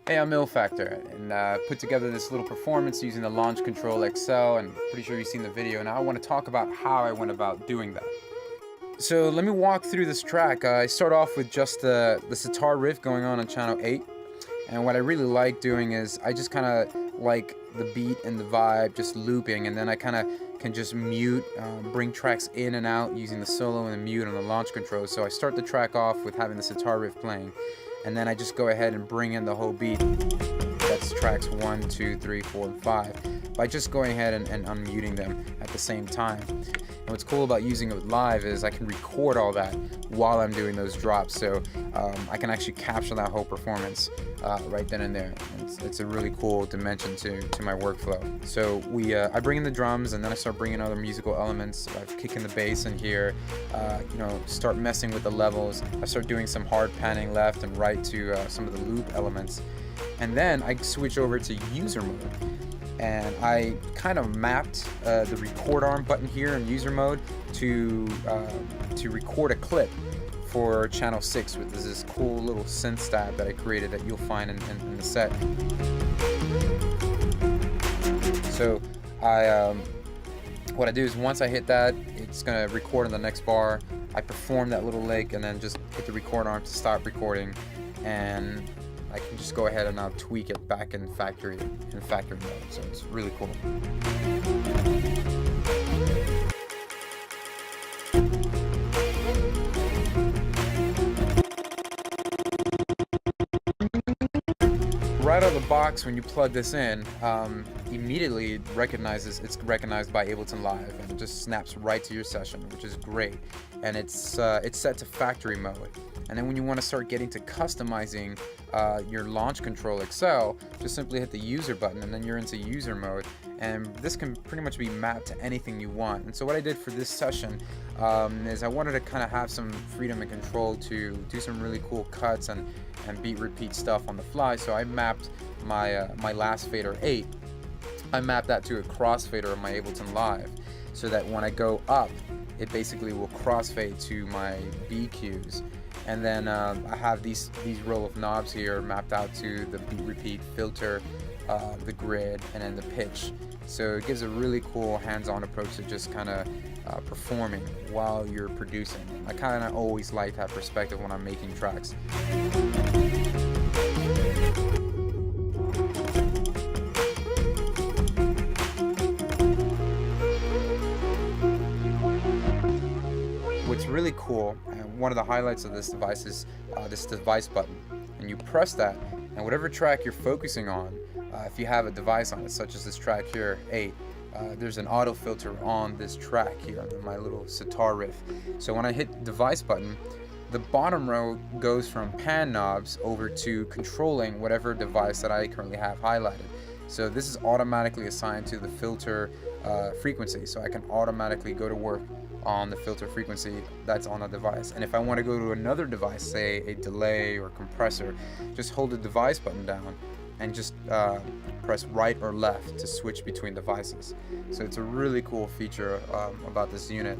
Hey, I'm Factor, and put together this little performance using the Launch Control XL, and pretty sure you've seen the video. Now I want to talk about how I went about doing that. So let me walk through this track. I start off with just the sitar riff going on channel 8, and what I really like doing is I just kind of like the beat and the vibe just looping, and then I kind of can just mute, bring tracks in and out using the solo and the mute on the Launch Control. So I start the track off with having the sitar riff playing, and then I just go ahead and bring in the whole beat. That's tracks 1, 2, 3, 4, and 5 by just going ahead and unmuting them at the same time. And what's cool about using it live is I can record all that while I'm doing those drops, so I can actually capture that whole performance right then and there. It's a really cool dimension to my workflow. So I bring in the drums, and then I start bringing other musical elements. I kick in the bass in here, start messing with the levels. I start doing some hard panning left and right to some of the loop elements. And then I switch over to user mode. And I kind of mapped the record arm button here in user mode to record a clip for channel 6 with this cool little synth stab that I created that you'll find in the set. So what I do is once I hit that, it's going to record on the next bar. I perform that little lick and then just hit the record arm to stop recording, and I can just go ahead and now tweak it back in factory mode. So it's really cool. Right out of the box, when you plug this in, immediately it's recognized by Ableton Live, and it just snaps right to your session, which is great. And it's set to factory mode. And then when you want to start getting to customizing your Launch Control XL, just simply hit the user button, and then you're into user mode. And this can pretty much be mapped to anything you want. And so what I did for this session is I wanted to kind of have some freedom and control to do some really cool cuts and beat repeat stuff on the fly. So I mapped my last fader 8. I mapped that to a crossfader on my Ableton Live, so that when I go up, it basically will crossfade to my B cues. And then I have these row of knobs here mapped out to the beat repeat, filter, the grid, and then the pitch. So it gives a really cool hands-on approach to just kind of performing while you're producing. I kind of always like that perspective when I'm making tracks. What's really cool, and one of the highlights of this device is this device button. And you press that, and whatever track you're focusing on, if you have a device on it, such as this track here, 8, there's an auto filter on this track here, on my little sitar riff. So when I hit device button, the bottom row goes from pan knobs over to controlling whatever device that I currently have highlighted. So this is automatically assigned to the filter frequency, so I can automatically go to work on the filter frequency that's on a device. And if I want to go to another device, say a delay or compressor, just hold the device button down and just press right or left to switch between devices. So it's a really cool feature about this unit.